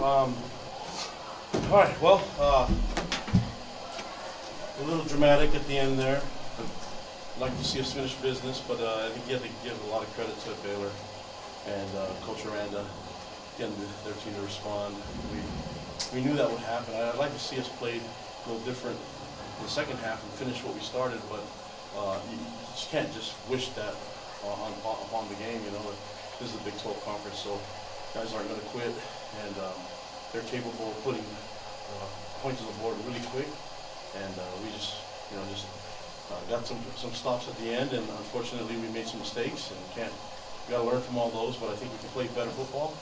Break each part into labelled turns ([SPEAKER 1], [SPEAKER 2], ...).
[SPEAKER 1] All right, well, a little dramatic at the end there. I'd like to see us finish business, but I think you have to give a lot of credit to Baylor and Coach Aranda getting their team to respond. We knew that would happen. I'd like to see us play a little different in the second half and finish what we started, but you just can't just wish that on the game. You know, this is the Big 12 conference, so guys aren't going to quit, and they're capable of putting points on the board really quick. And we just got some stops at the end, and unfortunately we made some mistakes, and we got to learn from all those. But I think we can play better football.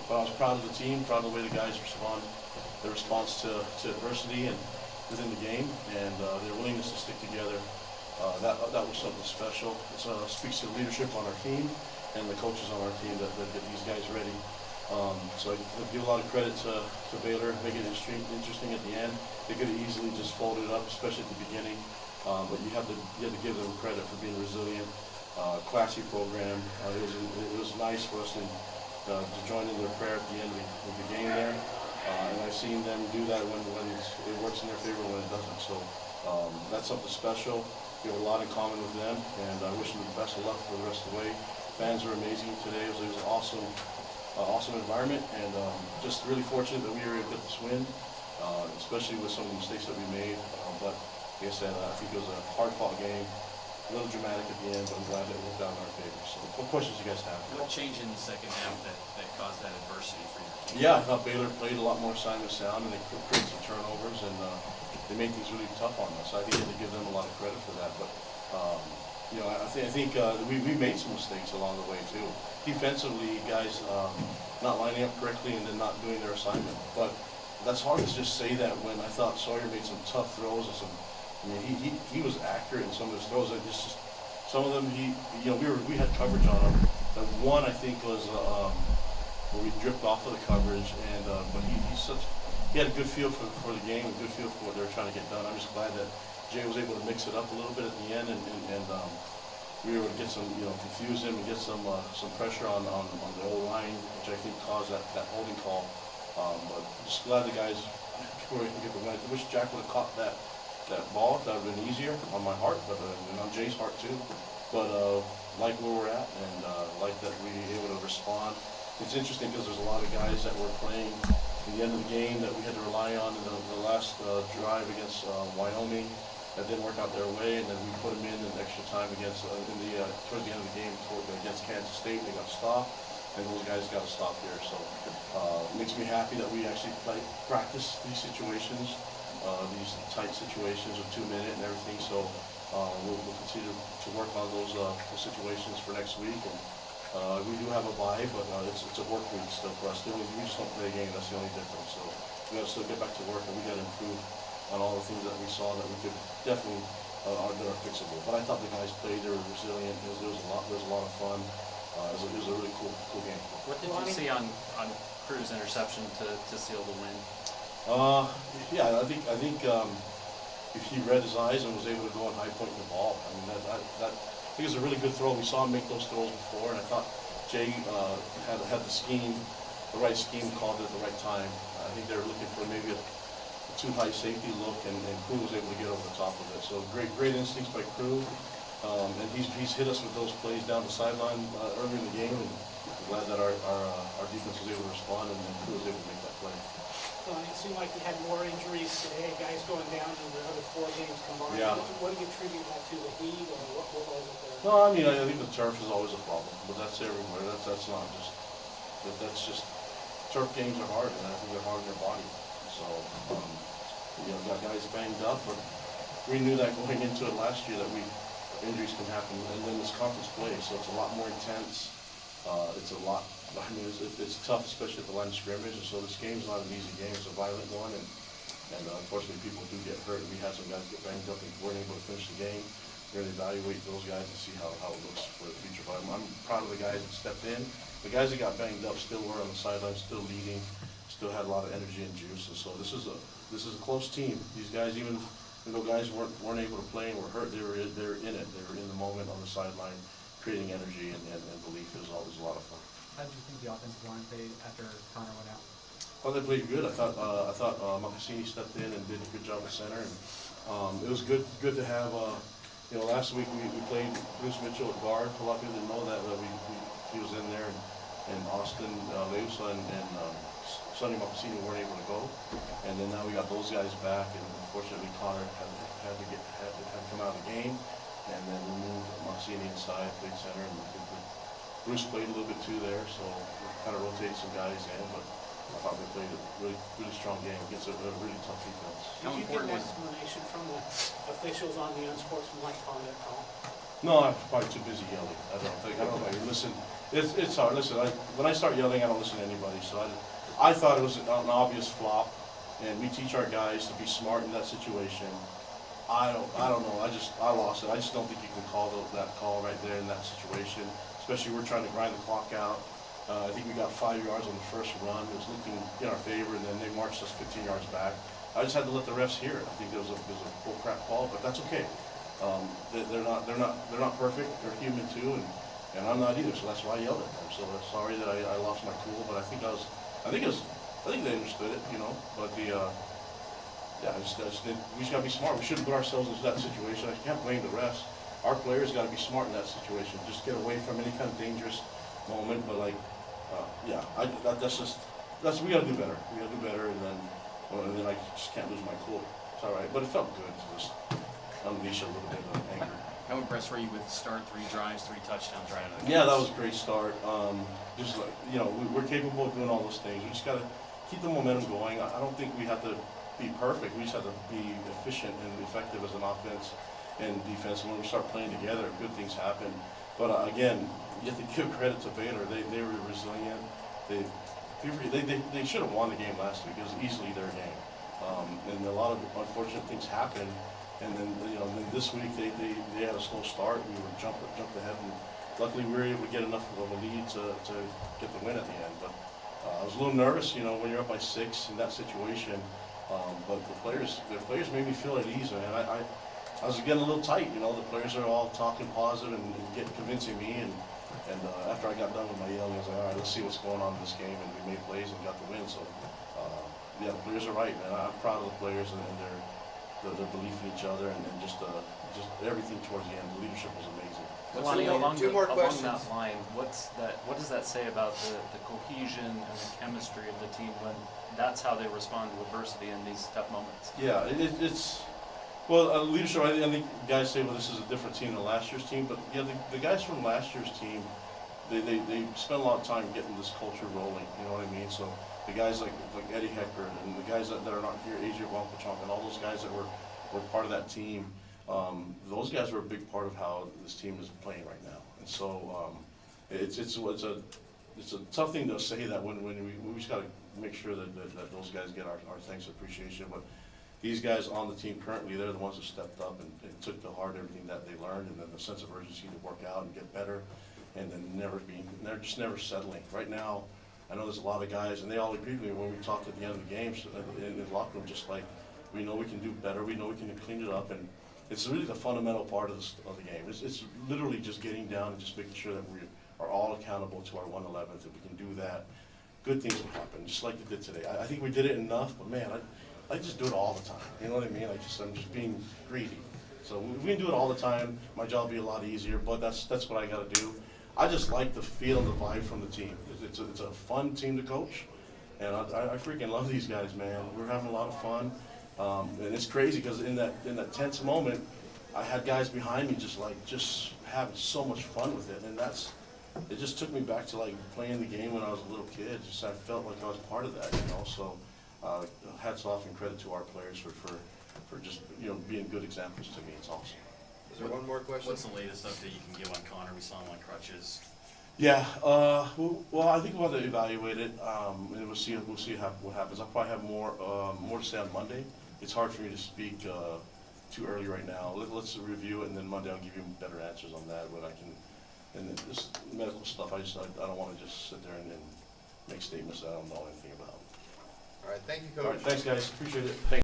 [SPEAKER 1] But I was proud of the team, proud of the way the guys respond, their response to adversity and within the game, and their willingness to stick together. That was something special. It speaks to the leadership on our team and the coaches on our team that get these guys ready. So I give a lot of credit to Baylor, making it interesting at the end. They could have easily just folded up, especially at the beginning. But you have to give them credit for being resilient, classy program. It was nice for us to join in their prayer at the end of the game there. And I've seen them do that when it works in their favor, when it doesn't. So that's something special. We have a lot in common with them, and I wish them the best of luck for the rest of the way. Fans are amazing today. It was an awesome environment, and just really fortunate that we were able to get this win, especially with some of the mistakes that we made. But like I said, I think it was a hard-fought game, a little dramatic at the end, but I'm glad that it worked out in our favor. So what questions do you guys have?
[SPEAKER 2] What changed in the second half that caused that adversity for you?
[SPEAKER 1] Yeah, I thought Baylor played a lot more Simon sound, and they created some turnovers, and they made things really tough on us. I think you have to give them a lot of credit for that. But I think we made some mistakes along the way too. Defensively, guys not lining up correctly and then not doing their assignment. But that's hard to just say that when I thought Sawyer made some tough throws and he was accurate in some of his throws. Some of them we had coverage on him. The one I think was where we dripped off of the coverage, and but he had a good feel for the game, a good feel for what they were trying to get done. I'm just glad that Jay was able to mix it up a little bit at the end, and we were able to get some, confuse him and get some pressure on the old line, which I think caused that holding call. But just glad the guys were able to get the win. I wish Jack would have caught that ball. That would have been easier on my heart, but and on Jay's heart too. But like where we're at, and like that we were able to respond. It's interesting because there's a lot of guys that were playing at the end of the game that we had to rely on in the last drive against Wyoming. That didn't work out their way, and then we put them in extra time against towards the end of the game against Kansas State. They got stopped, and those guys got to stop here. So it makes me happy that we actually practice these situations, these tight situations with 2 minute and everything. So we'll continue to work on those situations for next week. And we do have a bye, but it's a work week still for us. We just don't play a game. That's the only difference. So we got to still get back to work, and we got to improve on all the things that we saw that we could definitely that are fixable. But I thought the guys played; they were resilient. There was a lot of fun. It was a really cool game.
[SPEAKER 2] What did you see on Crew's interception to seal the win?
[SPEAKER 1] Yeah, I think if he read his eyes and was able to go and high point the ball, I mean that I think it was a really good throw. We saw him make those throws before, and I thought Jay had the right scheme called it at the right time. I think they were looking for maybe a too high safety look, and Crew was able to get over the top of it. So great instincts by Crew, and he's hit us with those plays down the sideline earlier in the game, and I'm glad that our defense was able to respond, and Crew was able to make that play.
[SPEAKER 3] It seemed like you had more injuries today, guys going down in the other 4 games combined.
[SPEAKER 1] Yeah.
[SPEAKER 3] What do you attribute that to, the heat, or what was it there?
[SPEAKER 1] No, I mean, I think the turf is always a problem, but that's everywhere. That's not just, that's just, turf games are hard, and I think they're hard on their body. So, got guys banged up, but we knew that going into it last year that injuries can happen, and then this conference play, so it's a lot more intense. It's a lot. I mean, it's tough, especially at the line of scrimmage, and so this game's not an easy game. It's a violent one, and unfortunately people do get hurt. We had some guys get banged up and weren't able to finish the game. We're going to evaluate those guys and see how it looks for the future. But I'm proud of the guys that stepped in. The guys that got banged up still were on the sidelines, still leading, still had a lot of energy and juice. And so this is a close team. These guys, even though guys weren't able to play and were hurt, they were in it. They were in the moment on the sideline, creating energy and belief. It was always a lot of fun.
[SPEAKER 4] How did you think the offensive line played after Connor went out?
[SPEAKER 1] Well, they played good. I thought Makasini stepped in and did a good job at center. And, it was good to have. Last week we played Bruce Mitchell at guard. A lot of people didn't know that, but he was in there, and Austin Leusa and Sonny Makasini weren't able to go. And then now we got those guys back, and unfortunately Connor had to come out of the game, and then we moved Makasini inside, played center, and Bruce played a little bit too there, so we kind of rotated some guys in, but I thought they played a really strong game against a really tough defense.
[SPEAKER 2] How
[SPEAKER 3] Did you get
[SPEAKER 2] important
[SPEAKER 3] an
[SPEAKER 2] was-
[SPEAKER 3] explanation from the officials on the unsportsmanlike conduct call?
[SPEAKER 1] No, I'm probably too busy yelling. I don't know. Listen, it's hard. Listen, when I start yelling, I don't listen to anybody. So I thought it was an obvious flop, and we teach our guys to be smart in that situation. I don't know. I lost it. I just don't think you can call that call right there in that situation. Especially we're trying to grind the clock out. I think we got 5 yards on the first run. It was looking in our favor, and then they marched us 15 yards back. I just had to let the refs hear it. I think there was a bull crap call, but that's okay. They're not perfect. They're human too, and I'm not either. So that's why I yelled at them. So I'm sorry that I lost my cool, but I think they understood it, But I just didn't. We just gotta be smart. We shouldn't put ourselves into that situation. I can't blame the refs. Our players gotta be smart in that situation. Just get away from any kind of dangerous moment. But we gotta do better. We gotta do better, and then I just can't lose my cool. It's all right, but it felt good to just unleash a little bit of anger.
[SPEAKER 2] How impressed were you with start 3 drives, 3 touchdowns right out of the
[SPEAKER 1] Yeah,
[SPEAKER 2] gates?
[SPEAKER 1] that was a great start. Just like, we're capable of doing all those things. We just got to keep the momentum going. I don't think we have to be perfect. We just have to be efficient and effective as an offense and defense. And when we start playing together, good things happen. But again, you have to give credit to Baylor. They were resilient. They should have won the game last week. It was easily their game. And a lot of unfortunate things happened. And then, then this week they had a slow start. We were jumped ahead, and luckily we were able to get enough of a lead to get the win at the end. But I was a little nervous, when you're up by 6 in that situation. But the players made me feel at ease, man. I was getting a little tight, The players are all talking positive and convincing me. And after I got done with my yelling, I was like, all right, let's see what's going on in this game. And we made plays and got the win. So the players are right, man. I'm proud of the players and their belief in each other, and just everything towards the end. The leadership was amazing.
[SPEAKER 2] Kalani,
[SPEAKER 4] Two more
[SPEAKER 2] along
[SPEAKER 4] questions.
[SPEAKER 2] that line, what does that say about the cohesion and the chemistry of the team when that's how they respond to adversity in these tough moments?
[SPEAKER 1] Yeah, leadership. I think guys say, well, this is a different team than last year's team, but yeah, the guys from last year's team, they spent a lot of time getting this culture rolling. You know what I mean? So the guys like Eddie Hecker and the guys that are not here, AJ Wampachonk, and all those guys that were part of that team, those guys were a big part of how this team is playing right now. And so it's a tough thing to say that when we just got to make sure that those guys get our thanks and appreciation. But these guys on the team currently, they're the ones that stepped up and took to heart everything that they learned, and then the sense of urgency to work out and get better, and then they're just never settling. Right now, I know there's a lot of guys, and they all agreed with me when we talked at the end of the games in the locker room, just like, we know we can do better, we know we can clean it up, and it's really the fundamental part of the game. It's literally just getting down and just making sure that we are all accountable to our 111th. If we can do that, good things will happen, just like they did today. I think we did it enough, but man, I just do it all the time. You know what I mean? I'm just being greedy. So if we can do it all the time, my job will be a lot easier, but that's what I got to do. I just like the feel and the vibe from the team. It's a fun team to coach, and I freaking love these guys, man. We're having a lot of fun, and it's crazy because in that tense moment, I had guys behind me just having so much fun with it, and it just took me back to like playing the game when I was a little kid. I felt like I was part of that, So hats off and credit to our players for just being good examples to me. It's awesome.
[SPEAKER 4] Is there one more question?
[SPEAKER 2] What's the latest update you can give on Connor? We saw him on crutches.
[SPEAKER 1] Yeah, well, I think we'll have to evaluate it, and we'll see what happens. I'll probably have more to say on Monday. It's hard for me to speak too early right now. Let's review it, and then Monday I'll give you better answers on that when I can. And then this medical stuff, I don't want to just sit there and make statements that I don't know anything about.
[SPEAKER 4] All right, thank you, Coach.
[SPEAKER 1] All right, thanks, guys. Appreciate it.